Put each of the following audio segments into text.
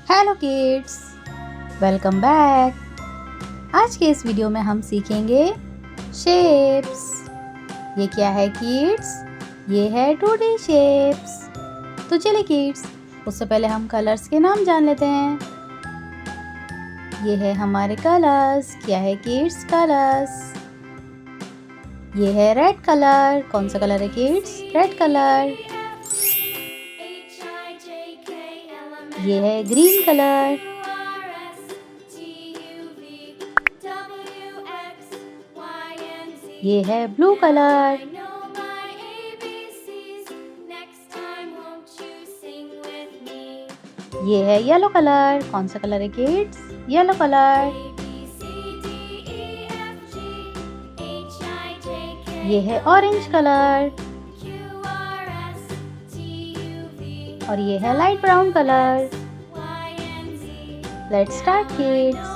Hello kids, welcome back. आज के इस वीडियो में हम सीखेंगे शेप्स। ये क्या है किड्स? ये है 2D शेप्स। तो चलिए किड्स, उससे पहले हम कलर्स के नाम जान लेते हैं। ये है हमारे कलर्स। क्या है किड्स? कलर्स। ये है रेड कलर। कौन सा कलर है किड्स? Red colour. ये है ग्रीन कलर। ये है ब्लू कलर। ये है येलो कलर। कौन सा कलर है किड्स? Yellow colour. ये है ऑरेंज कलर। और ये है light brown colour. Let's start kids.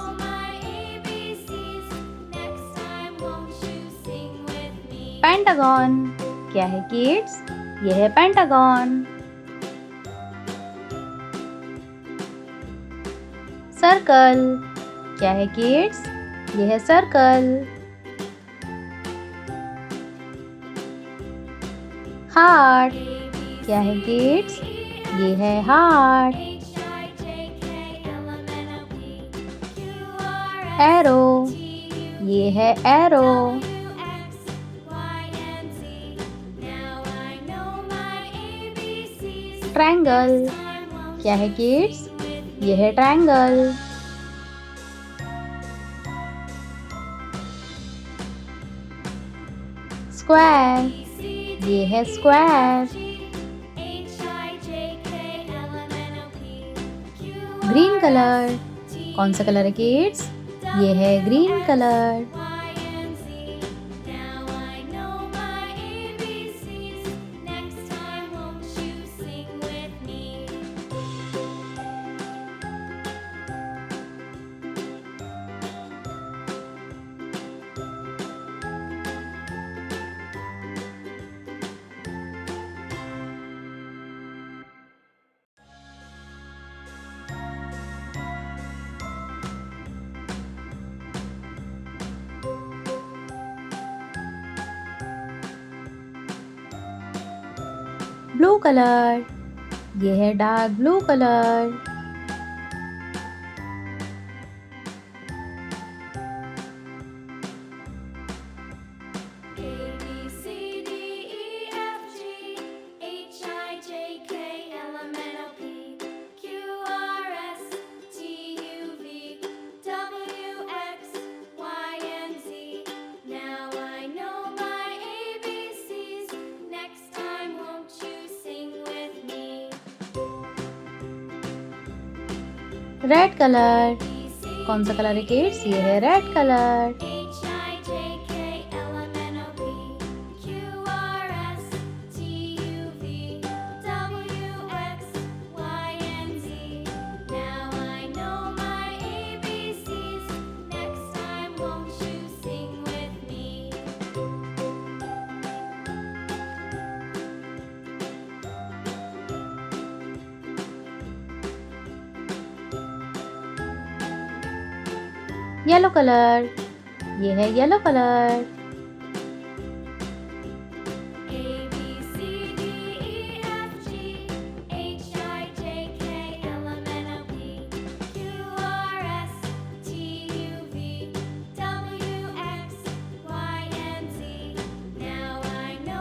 Pentagon. क्या है किड्स? ये है पेंटागन। सर्कल। क्या है किड्स? ये है सर्कल। हार्ट। क्या है किड्स? ये है हार्ट। एरो। ये है एरो। ट्रायंगल। क्या है किड्स? ये है ट्रायंगल। स्क्वायर। ये है स्क्वायर। Green colour. कौन सा कलर है किड्स? ये है ग्रीन कलर। Blue colour. ये है dark blue colour. Red colour. कौन सा कलर है किड्स? ये है रेड कलर। Yellow colour. ये है येलो कलर।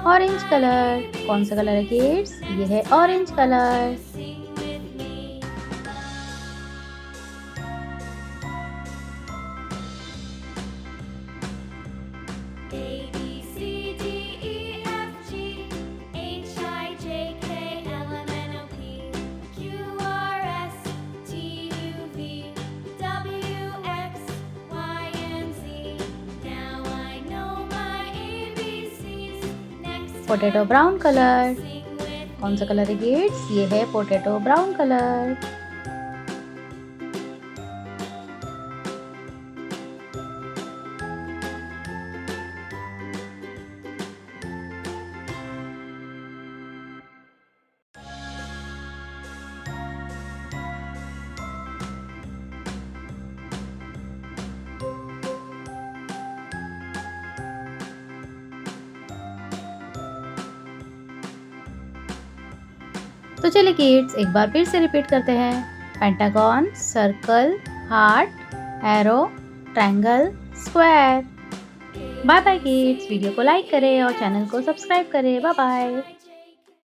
Orange colour. कौन सा कलर है किड्स? ये है orange colour. Potato brown colour. कौन सा कलर है किड्स? ये है पोटैटो ब्राउन कलर। तो चलिए किड्स एक बार फिर से रिपीट करते हैं। Pentagon, circle, heart, arrow, triangle, square. Bye bye kids, video को लाइक करें और चैनल को सब्सक्राइब करें। Bye bye.